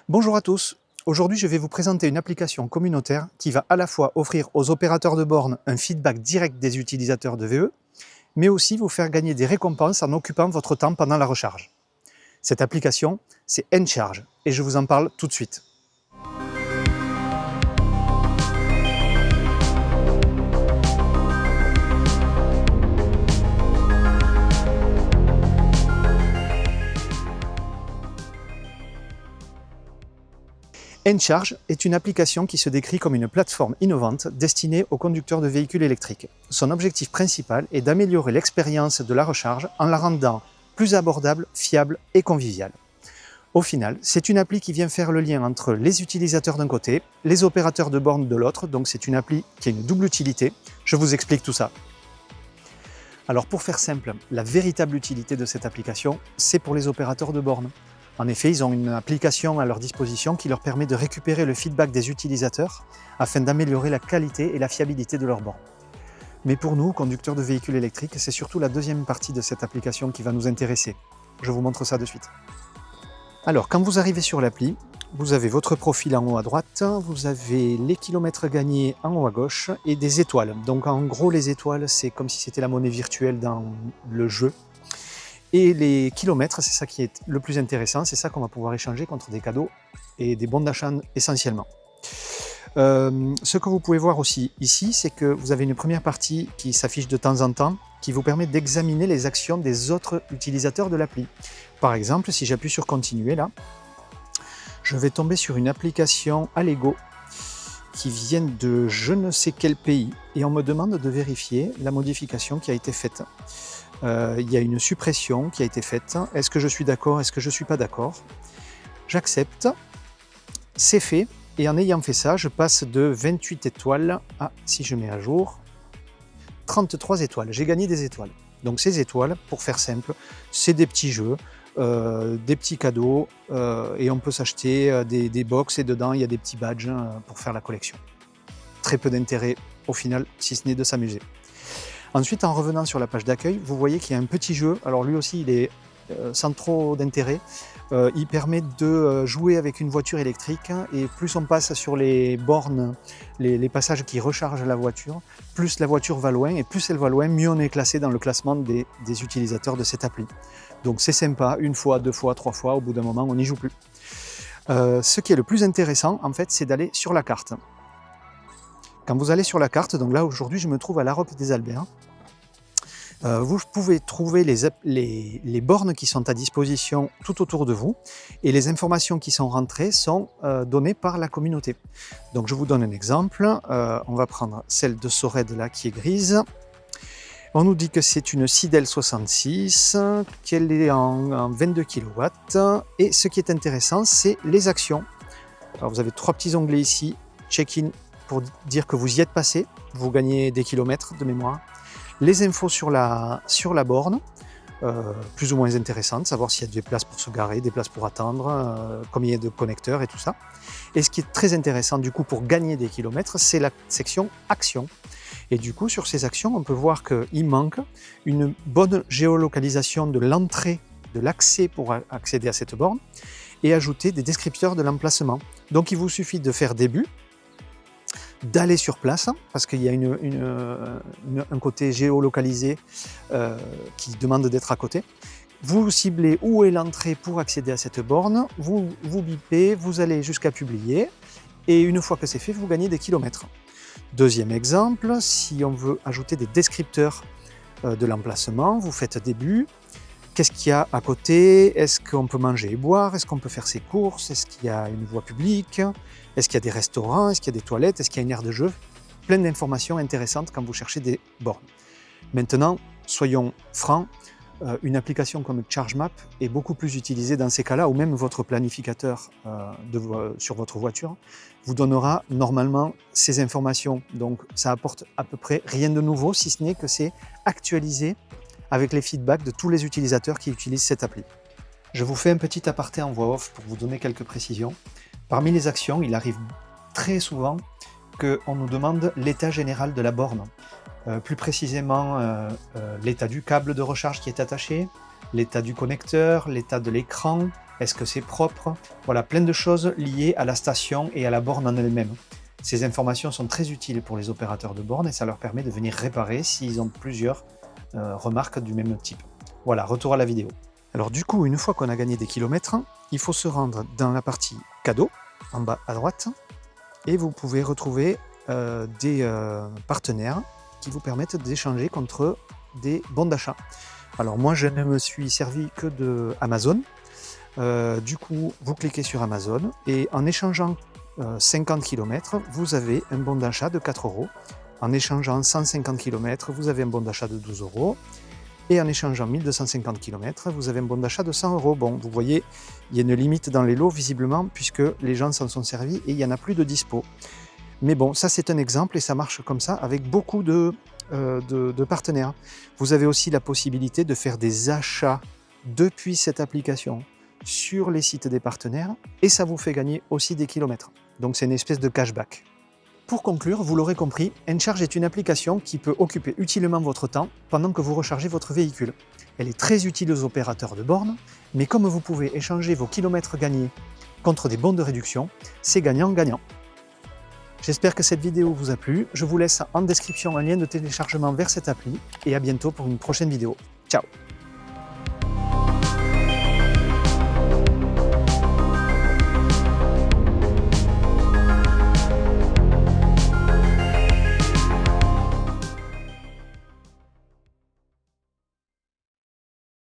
Bonjour à tous, aujourd'hui je vais vous présenter une application communautaire qui va à la fois offrir aux opérateurs de bornes un feedback direct des utilisateurs de VE, mais aussi vous faire gagner des récompenses en occupant votre temps pendant la recharge. Cette application, c'est Encharge, et je vous en parle tout de suite. Encharge est une application qui se décrit comme une plateforme innovante destinée aux conducteurs de véhicules électriques. Son objectif principal est d'améliorer l'expérience de la recharge en la rendant plus abordable, fiable et conviviale. Au final, c'est une appli qui vient faire le lien entre les utilisateurs d'un côté, les opérateurs de bornes de l'autre, donc c'est une appli qui a une double utilité. Je vous explique tout ça. Alors pour faire simple, la véritable utilité de cette application, c'est pour les opérateurs de bornes. En effet, ils ont une application à leur disposition qui leur permet de récupérer le feedback des utilisateurs afin d'améliorer la qualité et la fiabilité de leurs bornes. Mais pour nous, conducteurs de véhicules électriques, c'est surtout la deuxième partie de cette application qui va nous intéresser. Je vous montre ça de suite. Alors, quand vous arrivez sur l'appli, vous avez votre profil en haut à droite, vous avez les kilomètres gagnés en haut à gauche et des étoiles. Donc en gros, les étoiles, c'est comme si c'était la monnaie virtuelle dans le jeu. Et les kilomètres, c'est ça qui est le plus intéressant, c'est ça qu'on va pouvoir échanger contre des cadeaux et des bons d'achat essentiellement. Ce que vous pouvez voir aussi ici, c'est que vous avez une première partie qui s'affiche de temps en temps, qui vous permet d'examiner les actions des autres utilisateurs de l'appli. Par exemple, si j'appuie sur continuer là, je vais tomber sur une application Allego qui vient de je ne sais quel pays et on me demande de vérifier la modification qui a été faite. Il y a une suppression qui a été faite. Est-ce que je suis d'accord? Est-ce que je ne suis pas d'accord? J'accepte. C'est fait. Et en ayant fait ça, je passe de 28 étoiles à, si je mets à jour, 33 étoiles. J'ai gagné des étoiles. Donc ces étoiles, pour faire simple, c'est des petits jeux, des petits cadeaux, et on peut s'acheter des box et dedans, il y a des petits badges pour faire la collection. Très peu d'intérêt au final, si ce n'est de s'amuser. Ensuite, en revenant sur la page d'accueil, vous voyez qu'il y a un petit jeu. Alors lui aussi, il est sans trop d'intérêt. Il permet de jouer avec une voiture électrique et plus on passe sur les bornes, les passages qui rechargent la voiture, plus la voiture va loin et plus elle va loin, mieux on est classé dans le classement des utilisateurs de cette appli. Donc c'est sympa, une fois, deux fois, trois fois, au bout d'un moment, on n'y joue plus. Ce qui est le plus intéressant, en fait, c'est d'aller sur la carte. Quand vous allez sur la carte, donc là aujourd'hui je me trouve à La Roque-des-Alberts, vous pouvez trouver les bornes qui sont à disposition tout autour de vous et les informations qui sont rentrées sont données par la communauté. Donc je vous donne un exemple, on va prendre celle de Sored là qui est grise. On nous dit que c'est une Sidel 66, qu'elle est en 22 kW et ce qui est intéressant c'est les actions. Alors vous avez trois petits onglets ici, check-in pour dire que vous y êtes passé, vous gagnez des kilomètres de mémoire. Les infos sur la borne, plus ou moins intéressantes, savoir s'il y a des places pour se garer, des places pour attendre, combien il y a de connecteurs et tout ça. Et ce qui est très intéressant du coup pour gagner des kilomètres, c'est la section actions. Et du coup sur ces actions, on peut voir qu'il manque une bonne géolocalisation de l'entrée, de l'accès pour accéder à cette borne et ajouter des descripteurs de l'emplacement. Donc il vous suffit de faire début, d'aller sur place, parce qu'il y a un côté géolocalisé qui demande d'être à côté. Vous ciblez où est l'entrée pour accéder à cette borne, vous bipez, vous allez jusqu'à publier, et une fois que c'est fait, vous gagnez des kilomètres. Deuxième exemple, si on veut ajouter des descripteurs de l'emplacement, vous faites début. Qu'est-ce qu'il y a à côté? Est-ce qu'on peut manger et boire? Est-ce qu'on peut faire ses courses? Est-ce qu'il y a une voie publique? Est-ce qu'il y a des restaurants? Est-ce qu'il y a des toilettes? Est-ce qu'il y a une aire de jeu? Plein d'informations intéressantes quand vous cherchez des bornes. Maintenant, soyons francs, une application comme ChargeMap est beaucoup plus utilisée dans ces cas-là, ou même votre planificateur sur votre voiture vous donnera normalement ces informations. Donc ça apporte à peu près rien de nouveau, si ce n'est que c'est actualisé avec les feedbacks de tous les utilisateurs qui utilisent cette appli. Je vous fais un petit aparté en voix off pour vous donner quelques précisions. Parmi les actions, il arrive très souvent qu'on nous demande l'état général de la borne. Plus précisément, l'état du câble de recharge qui est attaché, l'état du connecteur, l'état de l'écran, Est-ce que c'est propre? Voilà, plein de choses liées à la station et à la borne en elle-même. Ces informations sont très utiles pour les opérateurs de borne et ça leur permet de venir réparer s'ils ont plusieurs remarques du même type. Voilà, retour à la vidéo. Alors du coup, une fois qu'on a gagné des kilomètres, il faut se rendre dans la partie cadeau, en bas à droite, et vous pouvez retrouver des partenaires qui vous permettent d'échanger contre des bons d'achat. Alors moi, je ne me suis servi que de Amazon. Du coup, vous cliquez sur Amazon et en échangeant 50 km, vous avez un bon d'achat de 4 €. En échangeant 150 km, vous avez un bon d'achat de 12 €. Et en échangeant 1250 km, vous avez un bon d'achat de 100 €. Bon, vous voyez, il y a une limite dans les lots visiblement, puisque les gens s'en sont servis et il n'y en a plus de dispo. Mais bon, ça c'est un exemple et ça marche comme ça avec beaucoup de partenaires. Vous avez aussi la possibilité de faire des achats depuis cette application sur les sites des partenaires et ça vous fait gagner aussi des kilomètres. Donc c'est une espèce de cashback. Pour conclure, vous l'aurez compris, Encharge est une application qui peut occuper utilement votre temps pendant que vous rechargez votre véhicule. Elle est très utile aux opérateurs de borne, mais comme vous pouvez échanger vos kilomètres gagnés contre des bons de réduction, c'est gagnant-gagnant. J'espère que cette vidéo vous a plu, je vous laisse en description un lien de téléchargement vers cette appli et à bientôt pour une prochaine vidéo. Ciao!